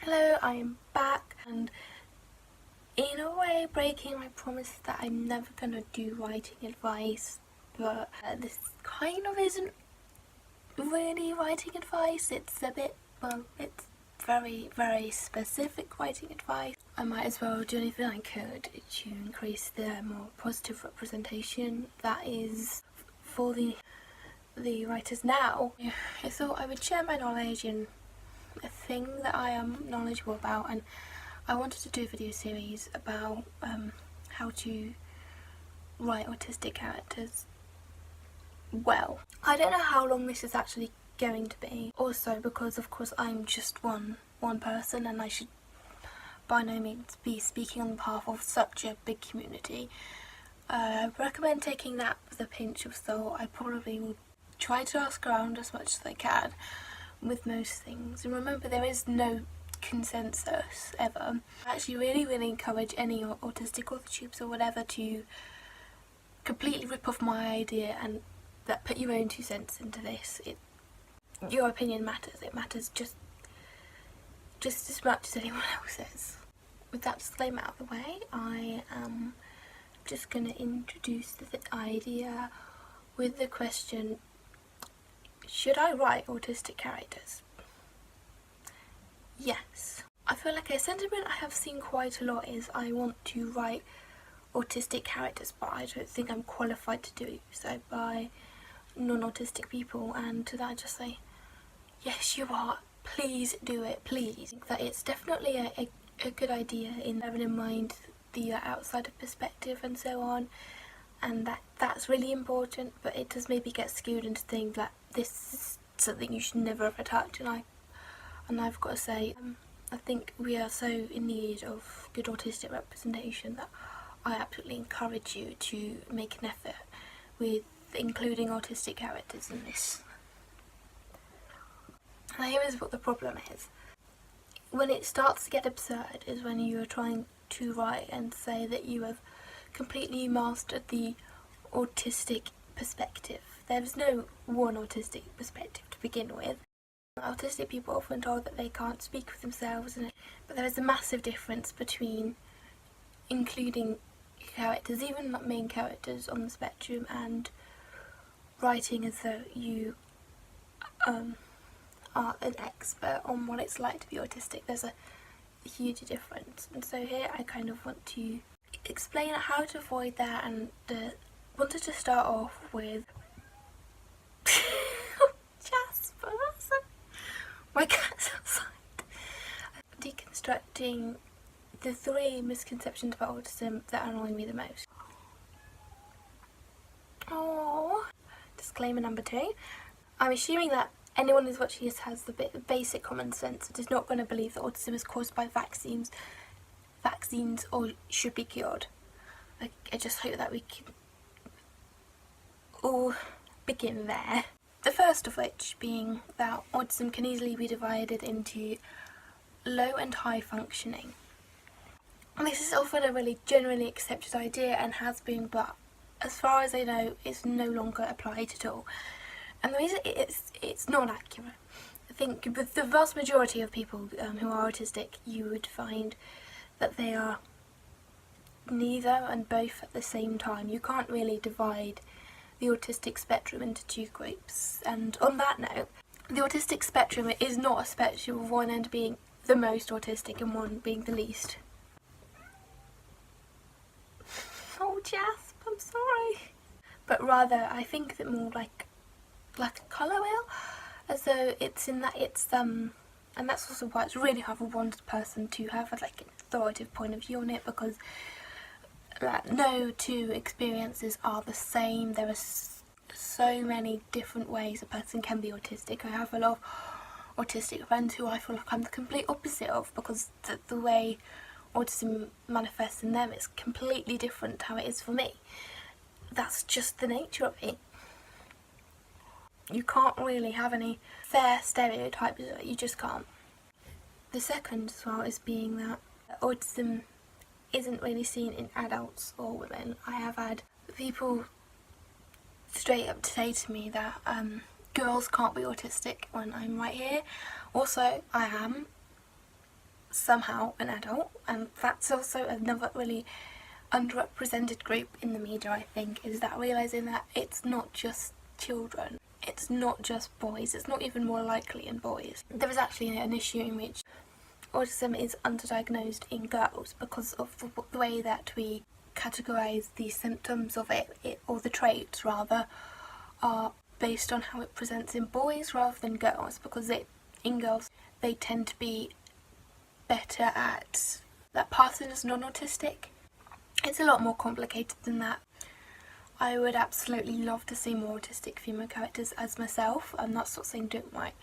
Hello, I am back and in a way breaking my promise that I'm never gonna do writing advice, but this kind of isn't really writing advice. It's a bit, well, it's very specific writing advice. I might as well do anything I could to increase the more positive representation that is for the writers now. I thought I would share my knowledge in a thing that I am knowledgeable about, and I wanted to do a video series about how to write autistic characters well. I don't know how long this is actually going to be, also because of course I'm just one person and I should by no means be speaking on behalf of such a big community. I recommend taking that with a pinch of salt. I probably will try to ask around as much as I can with most things, and remember there is no consensus ever. I actually really encourage any autistic author-tubes or whatever to completely rip off my idea and put your own 2 cents into this. Your opinion matters. It matters just as much as anyone else's. With that disclaimer out of the way, I am just going to introduce the idea with the question: should I write autistic characters? Yes. I feel like a sentiment I have seen quite a lot is I want to write autistic characters, but I don't think I'm qualified to do so by non-autistic people, and to that I just say, yes you are, please do it, please. I think that it's definitely a good idea in having in mind the outsider perspective and so on, and that's really important, but it does maybe get skewed into things like this is something you should never ever touch, and I've got to say, I think we are so in need of good autistic representation that I absolutely encourage you to make an effort with including autistic characters in this. Now here is what the problem is. When it starts to get absurd is when you are trying to write and say that you have completely mastered the autistic perspective. There's no one autistic perspective to begin with. Autistic people are often told that they can't speak for themselves, but there is a massive difference between including characters, even main characters on the spectrum, and writing as though you are an expert on what it's like to be autistic. There's a huge difference, and so here I kind of want to explain how to avoid that, and wanted to start off with Jasper, my cat's outside. Deconstructing the 3 misconceptions about autism that annoy me the most. Oh, disclaimer number 2. I'm assuming that anyone who's watching this has the basic common sense and is not going to believe that autism is caused by vaccines or should be cured. I just hope that we can all begin there. The first of which being that autism can easily be divided into low and high functioning. And this is often a really generally accepted idea and has been, but as far as I know it's no longer applied at all. And the reason it's not accurate. I think with the vast majority of people who are autistic, you would find that they are neither and both at the same time. You can't really divide the autistic spectrum into 2 groups. And on that note, the autistic spectrum is not a spectrum of one end being the most autistic and one being the least. Oh Jasp, I'm sorry. But rather I think that more like a colour wheel, as though it's in that it's and that's also why it's really hard for one person to have an authoritative point of view on it, because no 2 experiences are the same. There are so many different ways a person can be autistic. I have a lot of autistic friends who I feel like I'm the complete opposite of, because the way autism manifests in them is completely different to how it is for me. That's just the nature of it. You can't really have any fair stereotypes, you just can't. The second as well is being that autism isn't really seen in adults or women. I have had people straight up to say to me that girls can't be autistic when I'm right here. Also, I am, somehow an adult, and that's also another really underrepresented group in the media, I think, is that realising that it's not just children, it's not just boys, it's not even more likely in boys. There is actually an issue in which autism is underdiagnosed in girls because of the way that we categorise the symptoms of it, or the traits rather, are based on how it presents in boys rather than girls, because in girls they tend to be better at that passing as non-autistic. It's a lot more complicated than that. I would absolutely love to see more autistic female characters as myself. I'm not sort of saying don't write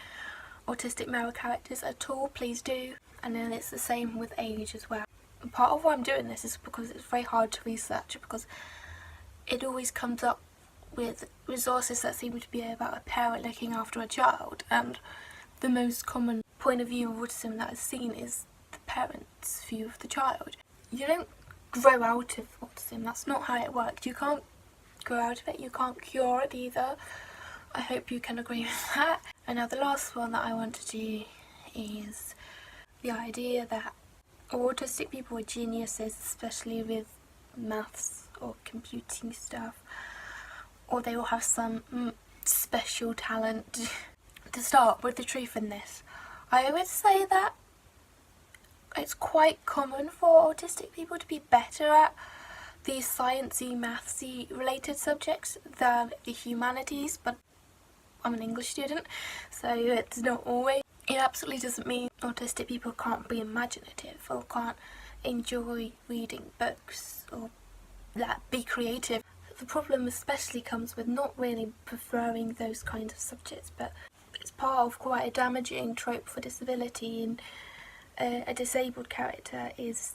autistic male characters at all, please do. And then it's the same with age as well. And part of why I'm doing this is because it's very hard to research, because it always comes up with resources that seem to be about a parent looking after a child, and the most common point of view of autism that is seen is the parent's view of the child. You don't grow out of autism, that's not how it works. You can't grow out of it, you can't cure it either. I hope you can agree with that. And now the last one that I want to do is the idea that autistic people are geniuses, especially with maths or computing stuff, or they will have some special talent. To start with the truth in this, I would say that it's quite common for autistic people to be better at these sciencey, mathsy related subjects than the humanities, but I'm an English student, so it's not always. It absolutely doesn't mean autistic people can't be imaginative or can't enjoy reading books or be creative. The problem especially comes with not really preferring those kinds of subjects, but it's part of quite a damaging trope for disability, and a disabled character is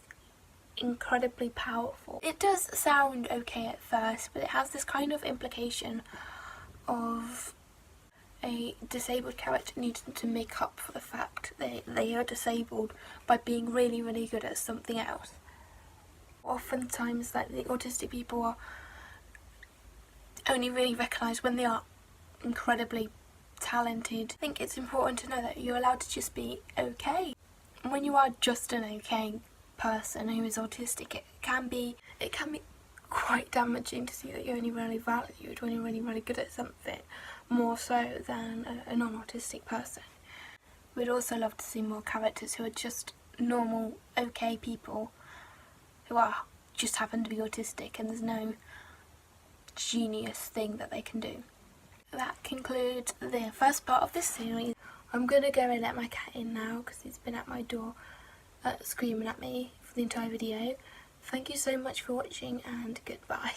incredibly powerful. It does sound okay at first, but it has this kind of implication of a disabled character needing to make up for the fact that they are disabled by being really, really good at something else. Oftentimes, like, the autistic people are only really recognised when they are incredibly talented. I think it's important to know that you're allowed to just be okay. When you are just an okay person who is autistic, it can be quite damaging to see that you're only really valued when you're really, really good at something, more so than a non-autistic person. We'd also love to see more characters who are just normal, okay people who just happen to be autistic, and there's no genius thing that they can do. That concludes the first part of this series. I'm gonna go and let my cat in now because he's been at my door screaming at me for the entire video. Thank you so much for watching, and goodbye.